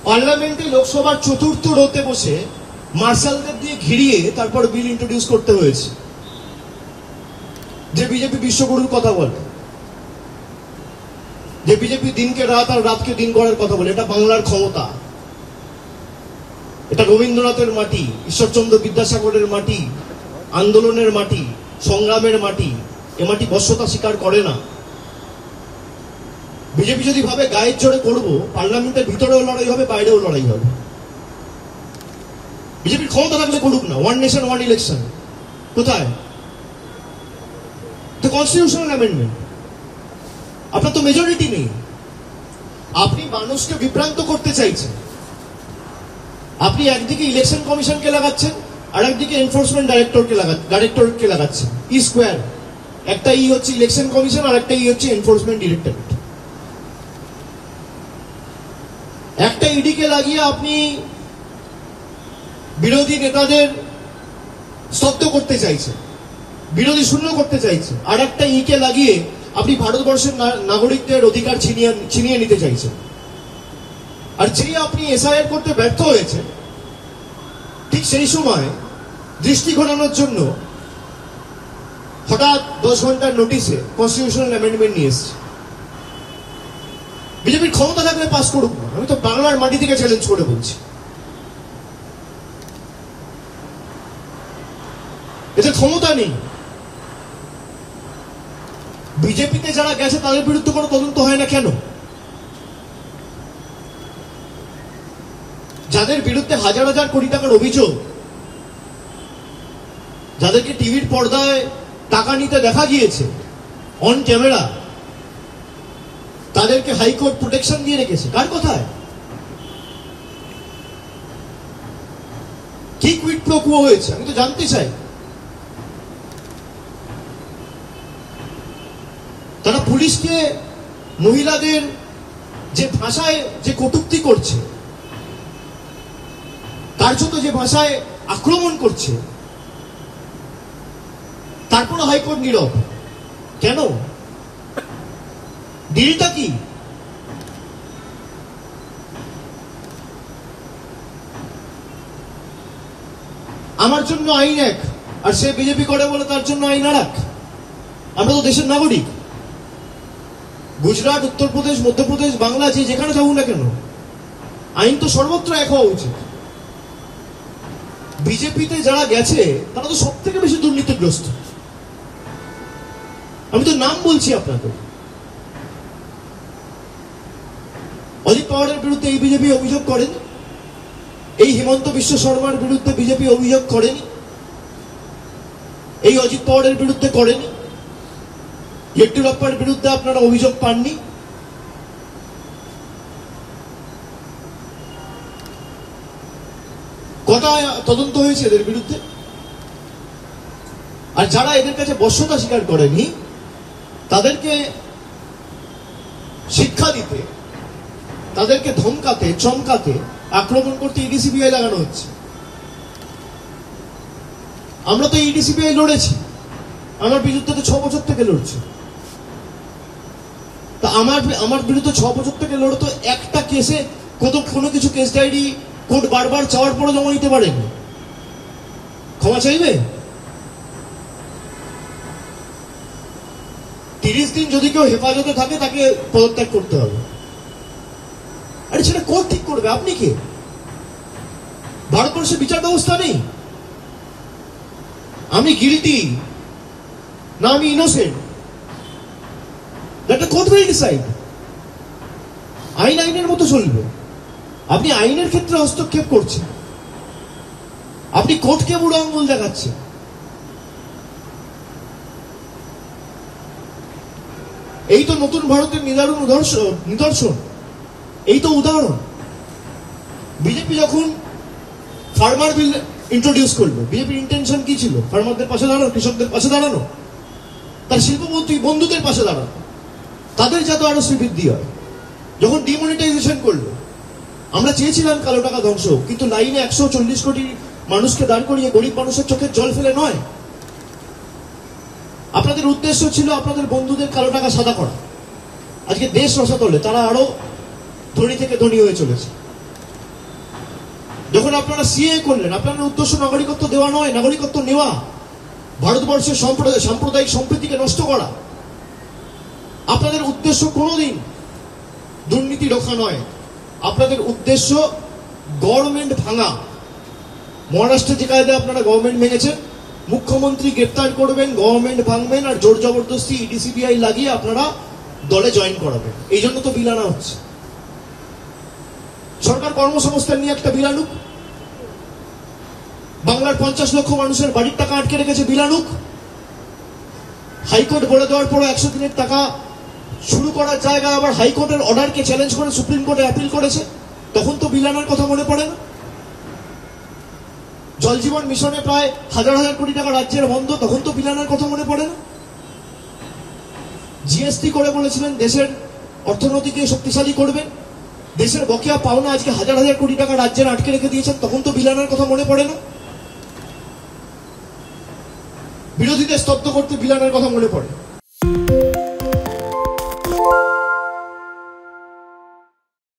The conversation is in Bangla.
পার্লামেন্টে লোকসভার চতুর্থ রোতে বসে মার্শালদের দিয়ে ঘিরিয়ে তারপর বিল ইন্ট্রোডিউস করতে হয়েছে, যে বিজেপি বিশ্বগুরুর কথা বলে, যে বিজেপি দিনকে রাত আর রাতকে দিন করার কথা বলে। এটা বাংলার ক্ষমতা, এটা রবীন্দ্রনাথের মাটি, ঈশ্বরচন্দ্র বিদ্যাসাগরের মাটি, আন্দোলনের মাটি, সংগ্রামের মাটি। এ মাটি বশ্যতা স্বীকার করে না। বিজেপি যদি ভাবে গায়ের জোরে করবো, পার্লামেন্টের ভিতরেও লড়াই হবে, বাইরেও লড়াই হবে। বিজেপির ক্ষমতা থাকলে করুক না, ওয়ান নেশন ওয়ান ইলেকশন। কোথায়? তো কনস্টিটিউশনাল অ্যামেন্ডমেন্ট। আপনার তো মেজরিটি নেই, আপনি মানুষকে বিভ্রান্ত করতে চাইছেন। আপনি একদিকে ইলেকশন কমিশনকে লাগাচ্ছেন, আর একদিকে এনফোর্সমেন্ট ডাইরেক্টরকে লাগাচ্ছেন। ই স্কোয়ার। একটা ই হচ্ছে ইলেকশন কমিশন, আর একটা ই হচ্ছে এনফোর্সমেন্ট ডিরেক্টরেট। একটা ইডিকে লাগিয়ে আপনি বিরোধী নেতাদের স্তব্ধ করতে চাইছেন, বিরোধী শূন্য করতে চাইছেন। আর একটা ইকে লাগিয়ে আপনি ভারতবর্ষের নাগরিকদের অধিকার ছিনিয়ে নিতে চাইছেন। আর যেই আপনি এসআইআর করতে ব্যর্থ হয়েছে, ঠিক সেই সময় দৃষ্টি ঘোরানোর জন্য হঠাৎ 10 ঘন্টার নোটিশে কনস্টিটিউশনাল অ্যামেন্ডমেন্ট নিয়ে এসছে। বিজেপির ক্ষমতা থাকলে পাস করুক না, আমি তো বাংলার মাটি থেকে চ্যালেঞ্জ করে বলছি। এতে ক্ষমতা নেই। বিজেপিতে যারা গেছে তাদের বিরুদ্ধে কোনো তদন্ত হয় না কেন? যাদের বিরুদ্ধে হাজার হাজার কোটি টাকার অভিযোগ, যাদেরকে টিভির পর্দায় টাকা নিতে দেখা গিয়েছে অন ক্যামেরা, তাদেরকে হাইকোর্ট প্রোটেকশন দিয়ে রেখেছে। কার কথায়? কি কুইড প্রো কুয়ো হয়েছে আমি তো জানতে চাই। তারা পুলিশকে মহিলাদের যে ভাষায় যে কটূক্তি করছে, কার্যত যে ভাষায় আক্রমণ করছে, তারপর হাইকোর্ট নীরব কেন? ডিলটা কি? আমার জন্য আইন এক, আর সে বিজেপি করে বলে তার জন্য আইন আর এক। আমরা তো দেশের নাগরিক। গুজরাট, উত্তরপ্রদেশ, মধ্যপ্রদেশ, বাংলা, যেখানে যাবো না কেন, আইন তো সর্বত্র এক হওয়া উচিত। বিজেপিতে যারা গেছে তারা তো সব থেকে বেশি দুর্নীতিগ্রস্ত। আমি তো নাম বলছি আপনাদের। অজিত পাওয়ারের বিরুদ্ধে এই বিজেপি অভিযোগ করেনি, এই হিমন্ত বিশ্ব শর্মার বিরুদ্ধে বিজেপি অভিযোগ করেনি, এই অজিত পাওয়ারের বিরুদ্ধে করেনি, ইয়েড্ডুরাপ্পার বিরুদ্ধে আপনারা অভিযোগ পাননি। কটা তদন্ত হয়েছে এদের বিরুদ্ধে? আর যারা এদের কাছে বশ্যতা স্বীকার করেনি তাদেরকে শিক্ষা দিতে, তাদেরকে ধমকাতে, চমকাতে, আক্রমণ করতে ইডিসিবিআই লাগানো হচ্ছে। আমরা তো ইডিসিবিআই লড়েছি, আমার বিরুদ্ধে তো 6 বছর থেকে লড়ছে। তা আমার বিরুদ্ধে 6 বছর থেকে লড়ে তো একটা কেসে কোনো কিছু কেস ডায়েরি কোর্ট বারবার চাওয়ার পরে জমা নিতে পারেনি। ক্ষমা চাইবে? 30 দিন যদি কেউ হেফাজতে থাকে তাকে পদত্যাগ করতে হবে। আরে সেটা কোর্ট ঠিক করবে, আপনি কে? ভারতবর্ষে বিচার ব্যবস্থা নেই? আমি গিলটি না আমি innocent, that the court will decide. আইন আইনের মতো চলবে। আপনি আইনের ক্ষেত্রে হস্তক্ষেপ করছেন, আপনি কোর্টকে বুড়ো আঙুল দেখাচ্ছেন। এই তো নতুন ভারতের নিদর্শন, এই তো উদাহরণ। বিজেপি যখন ফার্মার বিল ইন্ট্রোডিউস করলো, বিজেপির ইন্টেনশন কি ছিল? ফার্মারদের পাশে দাঁড়ানো, কৃষকদের পাশে দাঁড়ানো, তার শিল্পমন্ত্রী বন্ধুদের পাশে দাঁড়ানো, তাদের যাতে আরো বৃদ্ধি হয়। যখন ডিমনিটাইজেশন করলো, আমরা চেয়েছিলাম কালো টাকা ধ্বংস, কিন্তু লাইনে 140 কোটি মানুষকে দাঁড় করিয়ে গরিব মানুষের চোখে জল ফেলে নয়। আপনাদের উদ্দেশ্য ছিল আপনাদের বন্ধুদের কালো টাকা সাদা করা। আজকে দেশ রসাতলে তারা আরো ধনী থেকে ধনী হয়ে চলেছে। যখন আপনারা সিএ করলেন, আপনাদের উদ্দেশ্য নাগরিকত্ব দেওয়া নয়, নাগরিকত্ব নেওয়া, ভারতবর্ষের সাম্প্রদায়িক সম্প্রীতিকে নষ্ট করা। আপনাদের উদ্দেশ্য কোনোদিন দুর্নীতি রোখা নয়, আপনাদের উদ্দেশ্য গভর্নমেন্ট ভাঙা। মহারাষ্ট্রে যে কায়দায় আপনারা গভর্নমেন্ট ভেঙেছেন, মুখ্যমন্ত্রী গ্রেপ্তার করবেন, গভর্নমেন্ট ভাঙবেন, আর জোর জবরদস্তি ইডি সিবিআই লাগিয়ে আপনারা দলে জয়েন করাবেন। এই জন্য তো বিল আনা হচ্ছে। সরকার কর্মসংস্থান নিয়ে একটা বিল আনুক, বাংলার 50 লক্ষ মানুষের বাড়ির টাকা আটকে রেখেছে, বিল আনুক। হাইকোর্ট বলে দেওয়ার পর 100 দিনের টাকা শুরু করার জায়গায় আবার হাইকোর্টের অর্ডারকে চ্যালেঞ্জ করে সুপ্রিম কোর্টে আপিল করেছে, তখন তো বিল আনার কথা মনে পড়ে না। জল জীবন মিশনে প্রায় হাজার হাজার কোটি টাকা রাজ্যের বন্ধ, তখন তো বিল আনার কথা মনে পড়ে না। জিএসটি করে বলেছিলেন দেশের অর্থনীতিকে শক্তিশালী করবেন, দেশের বকেয়া পাওনা আজকে হাজার হাজার কোটি টাকা রাজ্যের আটকে রেখে দিয়েছেন, তখন তো বিল আনার কথা মনে পড়ে না। বিরোধীদের স্তব্ধ করতে বিল আনার কথা মনে পড়ে।